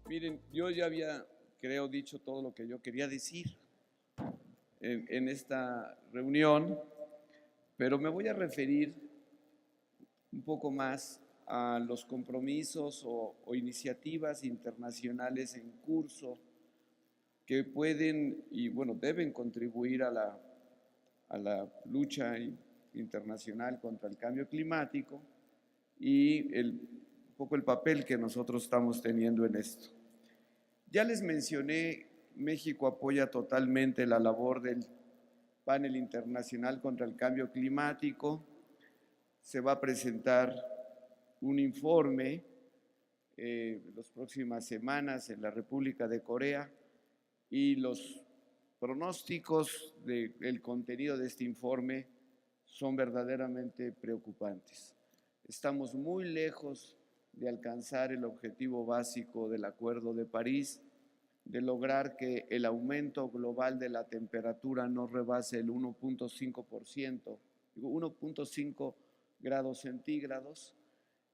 Miren, yo ya había, creo, dicho todo lo que yo quería decir en esta reunión, pero me voy a referir un poco más a los compromisos o iniciativas internacionales en curso que pueden y, bueno, deben contribuir a la lucha internacional contra el cambio climático y un poco el papel que nosotros estamos teniendo en esto. Ya les mencioné, México apoya totalmente la labor del Panel Internacional contra el Cambio Climático. Se va a presentar un informe en las próximas semanas en la República de Corea y los pronósticos del contenido de este informe son verdaderamente preocupantes. Estamos muy lejos de alcanzar el objetivo básico del Acuerdo de París, de lograr que el aumento global de la temperatura no rebase el 1.5%, 1.5 grados centígrados,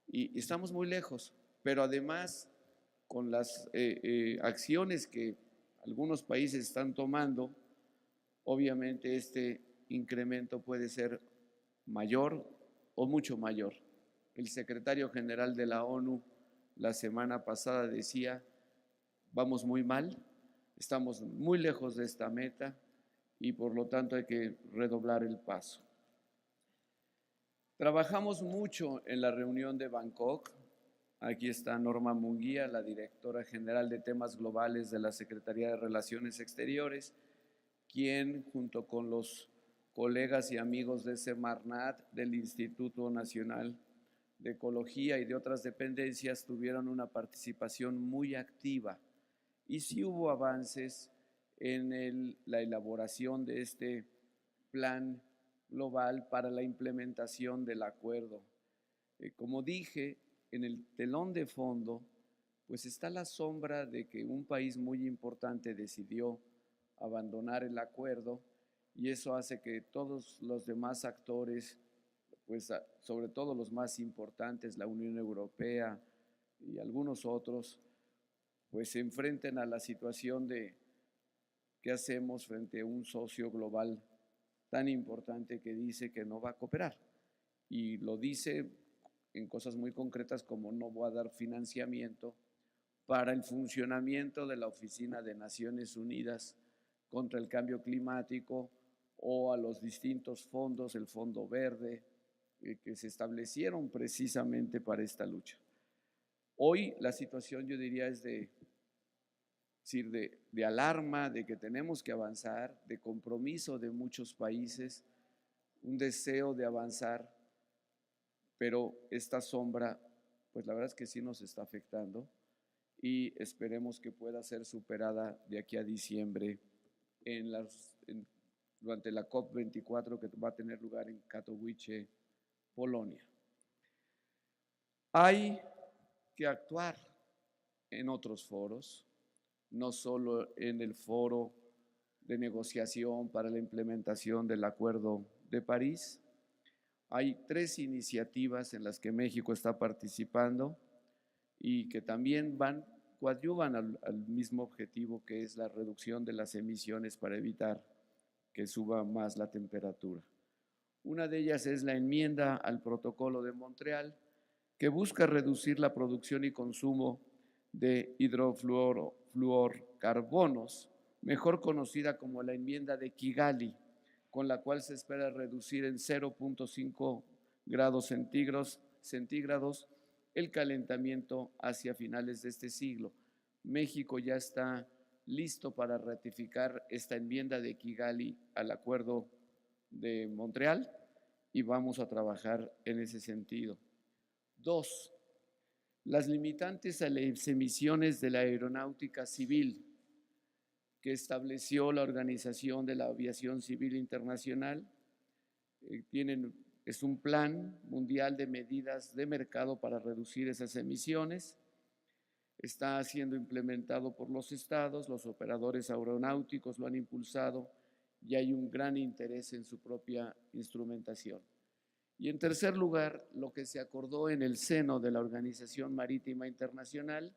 y estamos muy lejos, pero además con las acciones que algunos países están tomando, obviamente este incremento puede ser mayor o mucho mayor. El secretario general de la ONU la semana pasada decía, vamos muy mal, estamos muy lejos de esta meta y por lo tanto hay que redoblar el paso. Trabajamos mucho en la reunión de Bangkok. Aquí está Norma Munguía, la directora general de temas globales de la Secretaría de Relaciones Exteriores, quien junto con los colegas y amigos de Semarnat, del Instituto Nacional de Ecología y de otras dependencias, tuvieron una participación muy activa. Y sí hubo avances en la elaboración de este plan global para la implementación del acuerdo. Como dije, en el telón de fondo, pues está la sombra de que un país muy importante decidió abandonar el acuerdo y eso hace que todos los demás actores, pues sobre todo los más importantes, la Unión Europea y algunos otros, pues se enfrenten a la situación de qué hacemos frente a un socio global tan importante que dice que no va a cooperar. Y lo dice en cosas muy concretas como no va a dar financiamiento para el funcionamiento de la Oficina de Naciones Unidas contra el Cambio Climático o a los distintos fondos, el Fondo Verde, que se establecieron precisamente para esta lucha. Hoy la situación, yo diría, es de alarma, de que tenemos que avanzar, de compromiso de muchos países, un deseo de avanzar, pero esta sombra, pues la verdad es que sí nos está afectando y esperemos que pueda ser superada de aquí a diciembre durante la COP24 que va a tener lugar en Katowice, Polonia. Hay que actuar en otros foros, no solo en el foro de negociación para la implementación del Acuerdo de París. Hay 3 iniciativas en las que México está participando y que también coadyuvan al mismo objetivo, que es la reducción de las emisiones para evitar que suba más la temperatura. Una de ellas es la enmienda al Protocolo de Montreal, que busca reducir la producción y consumo de hidrofluorcarbonos, mejor conocida como la enmienda de Kigali, con la cual se espera reducir en 0.5 grados centígrados el calentamiento hacia finales de este siglo. México ya está listo para ratificar esta enmienda de Kigali al Acuerdo de Montreal y vamos a trabajar en ese sentido. 2. Las limitantes a las emisiones de la aeronáutica civil que estableció la Organización de la Aviación Civil Internacional. Es un plan mundial de medidas de mercado para reducir esas emisiones. Está siendo implementado por los estados, los operadores aeronáuticos lo han impulsado y hay un gran interés en su propia instrumentación. Y en tercer lugar, lo que se acordó en el seno de la Organización Marítima Internacional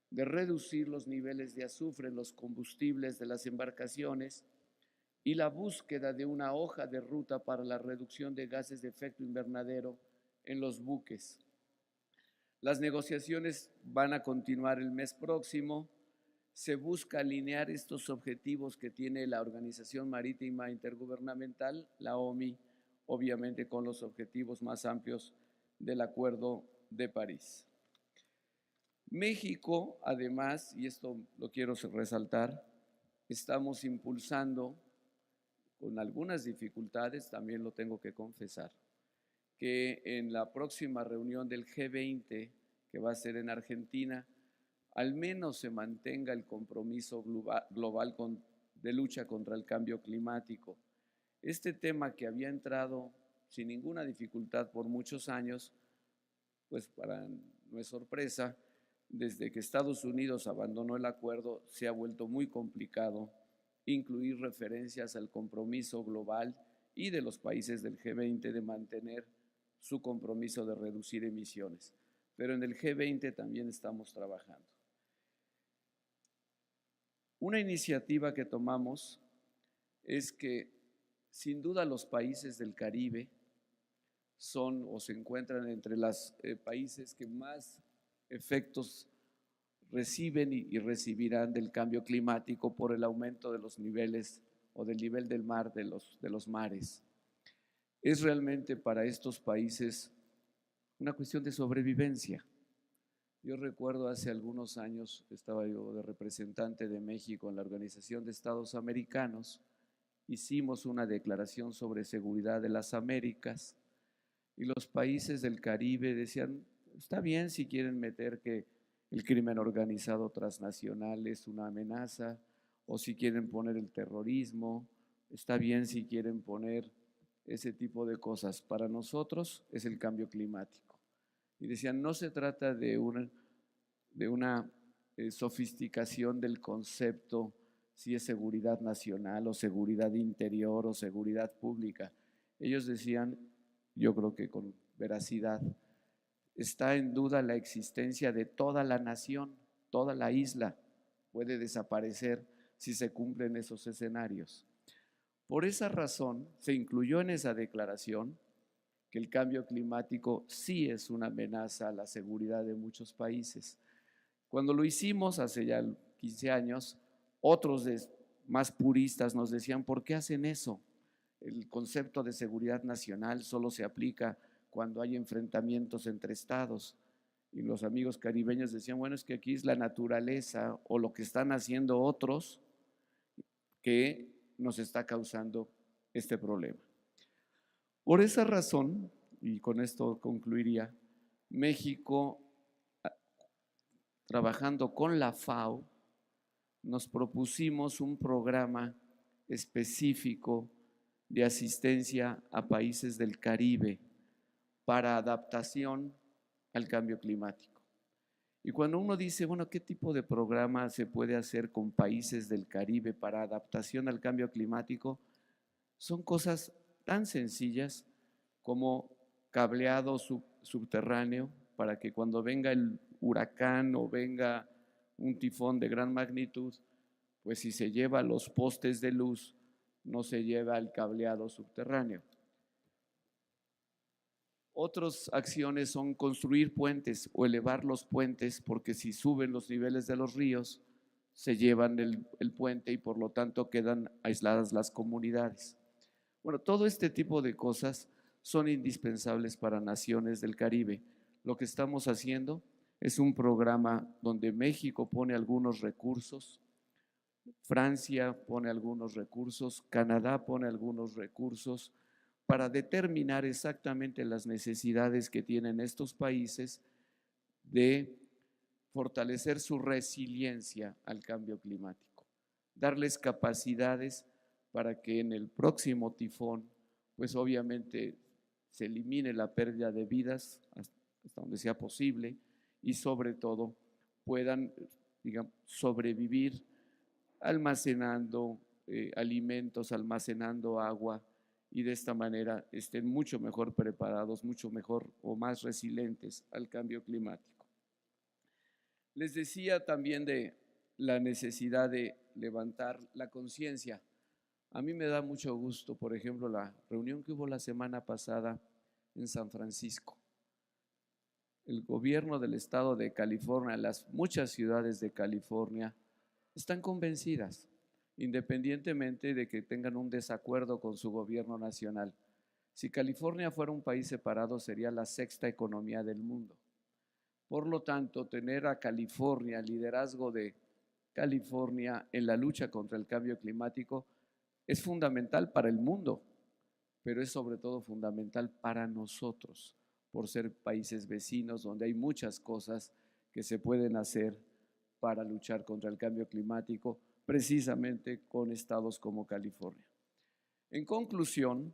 de reducir los niveles de azufre en los combustibles de las embarcaciones y la búsqueda de una hoja de ruta para la reducción de gases de efecto invernadero en los buques. Las negociaciones van a continuar el mes próximo. Se busca alinear estos objetivos que tiene la Organización Marítima Intergubernamental, la OMI, obviamente con los objetivos más amplios del Acuerdo de París. México, además, y esto lo quiero resaltar, estamos impulsando, con algunas dificultades, también lo tengo que confesar, que en la próxima reunión del G20, que va a ser en Argentina, al menos se mantenga el compromiso global de lucha contra el cambio climático. Este tema que había entrado sin ninguna dificultad por muchos años, pues no es sorpresa, desde que Estados Unidos abandonó el acuerdo se ha vuelto muy complicado incluir referencias al compromiso global y de los países del G20 de mantener su compromiso de reducir emisiones. Pero en el G20 también estamos trabajando. Una iniciativa que tomamos es que sin duda los países del Caribe son o se encuentran entre los países que más efectos reciben y recibirán del cambio climático por el aumento de los niveles o del nivel del mar, de los mares. Es realmente para estos países una cuestión de sobrevivencia. Yo recuerdo hace algunos años, estaba yo de representante de México en la Organización de Estados Americanos, hicimos una declaración sobre seguridad de las Américas y los países del Caribe decían, está bien si quieren meter que el crimen organizado transnacional es una amenaza, o si quieren poner el terrorismo, está bien si quieren poner ese tipo de cosas. Para nosotros es el cambio climático. Y decían, no se trata de una sofisticación del concepto, si es seguridad nacional o seguridad interior o seguridad pública. Ellos decían, yo creo que con veracidad, está en duda la existencia de toda la nación, toda la isla puede desaparecer si se cumplen esos escenarios. Por esa razón, se incluyó en esa declaración que el cambio climático sí es una amenaza a la seguridad de muchos países. Cuando lo hicimos hace ya 15 años, otros más puristas nos decían, ¿por qué hacen eso? El concepto de seguridad nacional solo se aplica cuando hay enfrentamientos entre estados. Y los amigos caribeños decían, bueno, es que aquí es la naturaleza o lo que están haciendo otros que nos está causando este problema. Por esa razón, y con esto concluiría, México, trabajando con la FAO, nos propusimos un programa específico de asistencia a países del Caribe para adaptación al cambio climático. Y cuando uno dice, bueno, ¿qué tipo de programa se puede hacer con países del Caribe para adaptación al cambio climático? Son cosas tan sencillas como cableado subterráneo para que cuando venga el huracán o venga un tifón de gran magnitud, pues si se lleva los postes de luz, no se lleva el cableado subterráneo. Otras acciones son construir puentes o elevar los puentes, porque si suben los niveles de los ríos, se llevan el puente y por lo tanto quedan aisladas las comunidades. Bueno, todo este tipo de cosas son indispensables para naciones del Caribe. Lo que estamos haciendo es un programa donde México pone algunos recursos, Francia pone algunos recursos, Canadá pone algunos recursos para determinar exactamente las necesidades que tienen estos países de fortalecer su resiliencia al cambio climático, darles capacidades para que en el próximo tifón, pues obviamente se elimine la pérdida de vidas hasta donde sea posible y sobre todo puedan, digamos, sobrevivir almacenando alimentos, almacenando agua y de esta manera estén mucho mejor preparados, mucho mejor o más resilientes al cambio climático. Les decía también de la necesidad de levantar la conciencia. A mí me da mucho gusto, por ejemplo, la reunión que hubo la semana pasada en San Francisco. El gobierno del estado de California, las muchas ciudades de California, están convencidas, independientemente de que tengan un desacuerdo con su gobierno nacional. Si California fuera un país separado, sería la sexta economía del mundo. Por lo tanto, tener a California, el liderazgo de California en la lucha contra el cambio climático, es fundamental para el mundo, pero es sobre todo fundamental para nosotros, por ser países vecinos donde hay muchas cosas que se pueden hacer para luchar contra el cambio climático, precisamente con estados como California. En conclusión,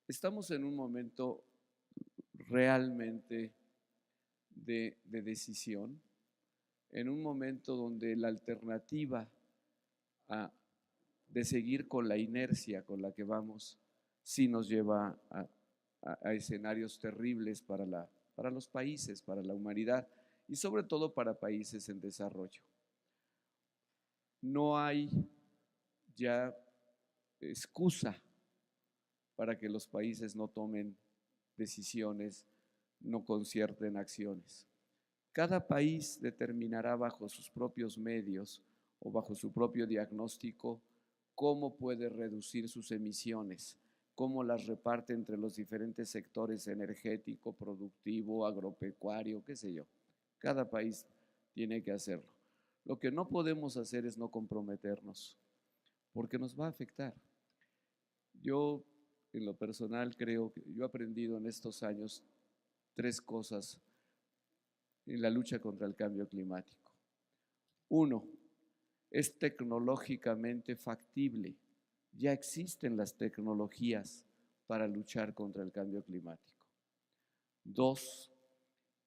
estamos en un momento realmente de decisión, en un momento donde la alternativa de seguir con la inercia con la que vamos sí nos lleva a escenarios terribles para los países, para la humanidad y sobre todo para países en desarrollo. No hay ya excusa para que los países no tomen decisiones, no concierten acciones. Cada país determinará bajo sus propios medios o bajo su propio diagnóstico cómo puede reducir sus emisiones, cómo las reparte entre los diferentes sectores energético, productivo, agropecuario, qué sé yo. Cada país tiene que hacerlo. Lo que no podemos hacer es no comprometernos, porque nos va a afectar. Yo, en lo personal, creo que yo he aprendido en estos años 3 cosas en la lucha contra el cambio climático. 1, es tecnológicamente factible. Ya existen las tecnologías para luchar contra el cambio climático. 2,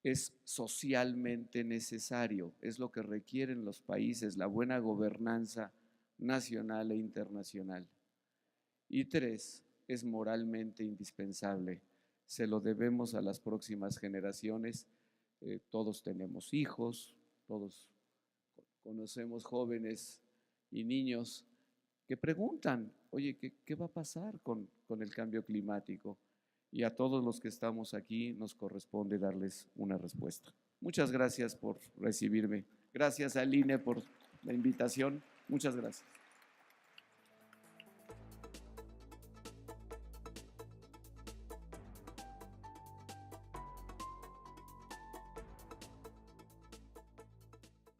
es socialmente necesario, es lo que requieren los países, la buena gobernanza nacional e internacional. Y 3, es moralmente indispensable. Se lo debemos a las próximas generaciones. Todos tenemos hijos, todos conocemos jóvenes y niños que preguntan, oye, ¿qué va a pasar con el cambio climático? Y a todos los que estamos aquí nos corresponde darles una respuesta. Muchas gracias por recibirme. Gracias al INE por la invitación. Muchas gracias.